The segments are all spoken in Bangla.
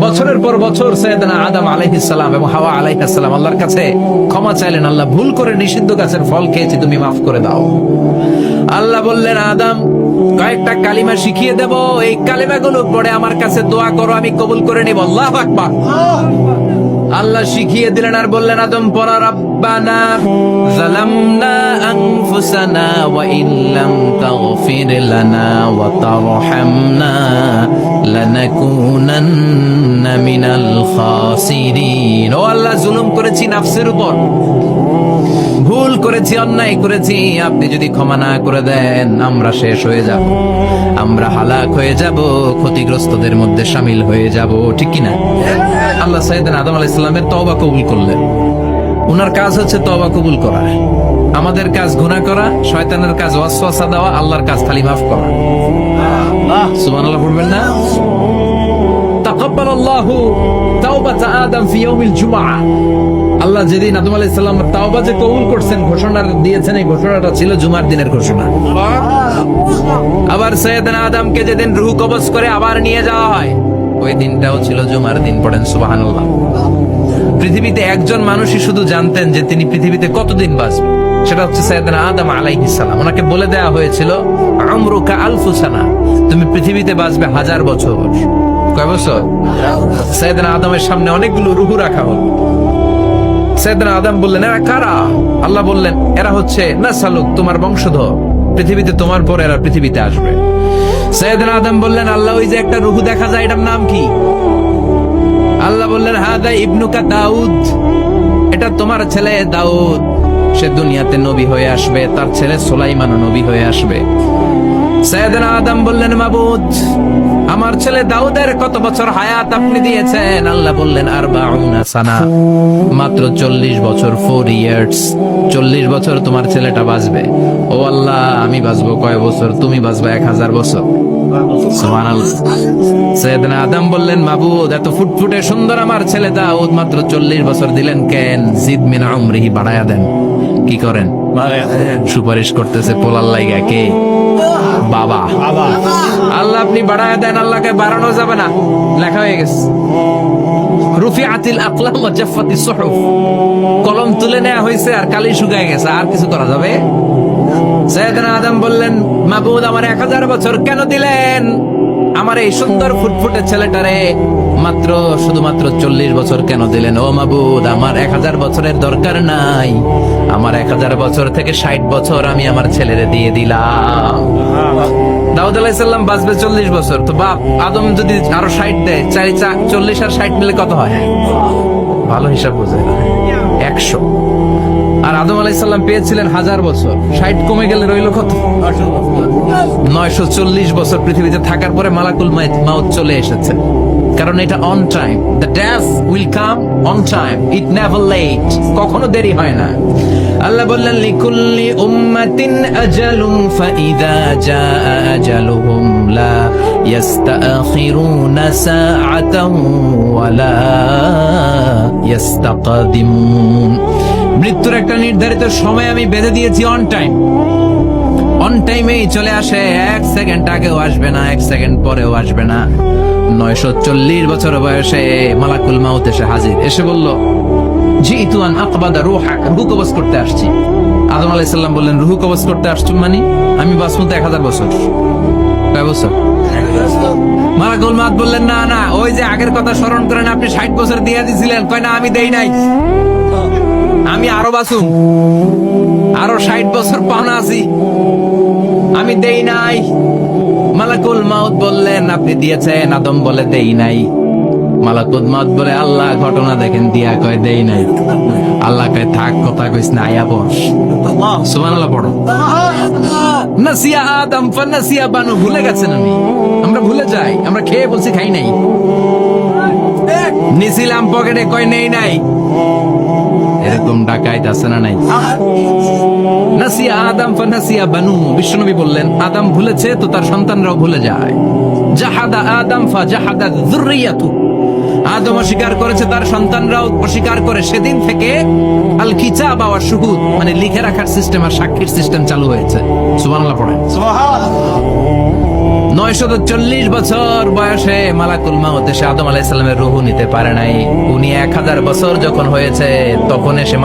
বছরের পর বছর সাইয়েদনা আদম আলাইহিস সালাম এবং হাওয়া আলাইহিস সালাম আল্লাহর কাছে ক্ষমা চাইলেন, আল্লাহ ভুল করে নিষিদ্ধ গাছের ফল খেয়েছি, তুমি মাফ করে দাও। আল্লাহ বললেন, আদম কয়েকটা কালিমা শিখিয়ে দেব, এই কালিমাগুলো পড়ে আমার কাছে দোয়া করো, আমি কবুল করে নিব। আল্লাহু আকবার। আল্লাহ শিখিয়ে দিলেন আর বললেন, আদম পড়া, রাব্বানা যালামনা আনফুসানা ওয়া ইল্লাম তাগফির লানা ওয়া তারহামনা লানাকুনান্না মিনাল খাসিরিন। ও আল্লাহ, জুলুম করেছি নাফসের উপর, ভুল করেছি, অন্যায় করেছি, আপনি যদি ক্ষমা না করে দেন আমরা শেষ হয়ে যাব, আমরা হালাক হয়ে যাব, ক্ষতিগ্রস্তদের মধ্যে শামিল হয়ে যাব, ঠিক কিনা? আল্লাহ সাইয়েদনা আদম আলাইহিস সালামের তওবা কবুল করলেন। উনার কাজ হচ্ছে তওবা কবুল করা, আমাদের কাজ গুনাহ করা, শয়তানের কাজ ওয়াসওয়াসা দেওয়া, আল্লাহর কাজ খালি মাফ করা। সুবহানাল্লাহ পড়বেন না? তাকাব্বালাল্লাহু তাওবাতা আদম ফি ইয়াউমিল জুমআহ। আল্লাহ যেদিন আদম আলাইহিস সালামের তাওবা যে কবুল করছেন, ঘোষণা দিয়েছেন, এই ঘোষণাটা ছিল জুমার দিনের ঘোষণা। আবার সাইয়েদনা আদমকে যেদিন রূহ কবজ করে আবার নিয়ে যাওয়া হয়, ওই দিনটাও ছিল জুমার দিন। পড়েন সুবহানাল্লাহ। পৃথিবীতে একজন মানুষই শুধু জানতেন যে তিনি পৃথিবীতে কতদিন বাঁচবেন, সেটা হচ্ছে সাইয়েদনা আদম আলাইহিস সালাম। ওনাকে বলে দেওয়া হয়েছিল, আমরুকা আলফু সানা, তুমি পৃথিবীতে বাঁচবে 1000 বছর। কয় বছর? সাইয়েদনা আদমের সামনে অনেকগুলো রূহ রাখা হলো। সাইয়েদনা আদম বললেন, এরা কারা? আল্লাহ বললেন, এরা হচ্ছে নাসালুক, তোমার বংশধর, পৃথিবীতে তোমার পর এরা পৃথিবীতে আসবে। সাইয়েদনা আদম বললেন, আল্লাহ ওই যে একটা রূহ দেখা যায়, এটার নাম কি? আল্লাহ বললেন, হাদা ইবনুকা দাউদ, এটা তোমার ছেলে দাউদ, সে দুনিয়াতে নবী হয়ে আসবে, তার ছেলে সুলাইমানও নবী হয়ে আসবে। সাইয়েদনা আদম বললেন, মাবুদ আমার ছেলে দাউদের কত বছর হায়াত আপনি দিয়েছেন? আল্লাহ বললেন, 40 সানা, মাত্র 40 বছর, 4 ইয়ার্স, 40 বছর তোমার ছেলেটা বাঁচবে। ও আল্লাহ, আমি বাঁচবো কয় বছর? তুমি বাঁচবে 1000 বছর। সুবহানাল্লাহ। সাইয়েদনা আদম বললেন, মাবুদ এত ফুটফুটে সুন্দর আমার ছেলে দাউদ মাত্র 40 বছর দিলেন কেন? জিদ মিন উমরিহি, বাড়ায়া দেন। কি করেন? সুপারিশ করতেছে পোলার লাইগা কে? বাবা। আল্লাহ আপনি বাড়ায়া দেন, আল্লাহকে বাড়ানো যাবে না, লেখা হয়ে গেছে। রুফিআতিল আকলাম ওয়া জাফফাতিস সুহুফ, কলম তুলে নেওয়া হয়েছে আর কালি শুকায় গেছে, আর কিছু করা যাবে? সাইয়েদনা আদম বললেন, মাবুদ আমার 1000 বছর কেন দিলেন? আমার এই সুন্দর ফুটফুটে ছেলেটারে মাত্র শুধুমাত্র 40 বছর কেন দিলেন? ও মাবুদ, আমার 1000 বছরের দরকার নাই, আমার 1000 বছর থেকে 60 বছর আমি আমার ছেলেরে দিয়ে দিলাম। দাউদ আলাইহিস সালাম বাঁচবে 40 বছর, তো বাপ আদম যদি আরো 60 দেয়, 40 আর 60 মিলে কত হয়? ভালো হিসাব বোঝে, 100। আর আদম আলাইহিস সালাম পেয়েছিলেন 1000 বছর, 60 কমে গেলে রইল কত? 940 বছর পৃথিবীতে থাকার পরে মালাকুল মাউত চলে এসেছে, কারণ এটা on time. The death will come on time, it never late, কখনো দেরি হয় না। আল্লাহ বললেন, লিকুল্লি উম্মাতিন আজালুন ফাইযা জাআ আজালুহুম লা ইস্তাখিরুনা সাআতান ওয়া লা ইস্তাকদিমুন। মৃত্যুর একটা নির্ধারিত সময় আমি বেঁধে দিয়েছি, অন টাইম, অন টাইমেই চলে আসে, 1 সেকেন্ড আগেও আসবে না, 1 সেকেন্ড পরেও আসবে না। 940 বছর বয়সে মালাকুল মাউত এসে হাজির, এসে বলল, জিতু আন আকবাদা রূহাক, রূহ কবজ করতে আসছি। আদম আলাইহিস সালাম বললেন, রূহ কবজ করতে আসছো মানে? আমি বাঁচবো তো 1000 বছর। কয় বছর? মালাকুল মাউত বললেন, না না, ওই যে আগের কথা স্মরণ করেন, আপনি 60 বছর দিয়ে দিয়েছিলেন। কয় না, আমি দেই নাই, আমি আরো বাঁচুম, আরো 60 বছর পাওনা আছি, আমি দেই নাই। মালাকুল মাউত বললেন, আপনি দিয়েছেন। আদম বলে, দেই নাই। মালাকুল মাউত বলে, আল্লাহ ঘটনা দেখেন, দিয়া কয় দেই নাই। আল্লাহ কয়, থাক, কথা কইস না, আয়া বস। সুবহানাল্লাহ পড়ো। নাসিয়া আদম ফানাসিয়া বানু, ভুলে গেছেন। আমরা ভুলে যাই, আমরা খেয়ে বলছি খাই নাই, নিছিলাম পকেটে, কয় নেই নাই। এরকম ডাকাইত আছে না নাই? নাসিয়া আদম ফানাসিয়া বানু, বিশ্বনবী বললেন, আদম ভুলেছে তো তার সন্তানরাও ভুলে যায়। জাহাদা আদম ফাজাহাদা যুররিয়াতু, আদম অস্বীকার করেছে, তার সন্তানরাও অস্বীকার করে। সেদিন থেকে আল কিতাব ওয়া শুহুদ, মানে লিখে রাখার সিস্টেম আর সাক্ষীর সিস্টেম চালু হয়েছে। সুবহানাল্লাহ পড়েন। সুবহানাল্লাহ। 940 বছর বয়সে মালাকুল মাউত এসে আদম আলাইহিস সালামের রূহ নিতে পারে নাই। উনি 1000 বছর যখন হয়েছে তখন এসে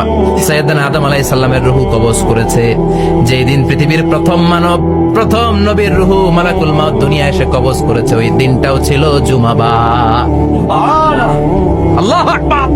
সাইয়েদনা আদম আলাইহিস সালামের রূহ কবজ করেছে। যেই দিন পৃথিবীর প্রথম মানব, প্রথম নবীর রূহ মালাকুল মাউত দুনিয়া এসে কবজ করেছে, ওই দিনটাও ছিল জুমাবার। আল্লাহু আকবার।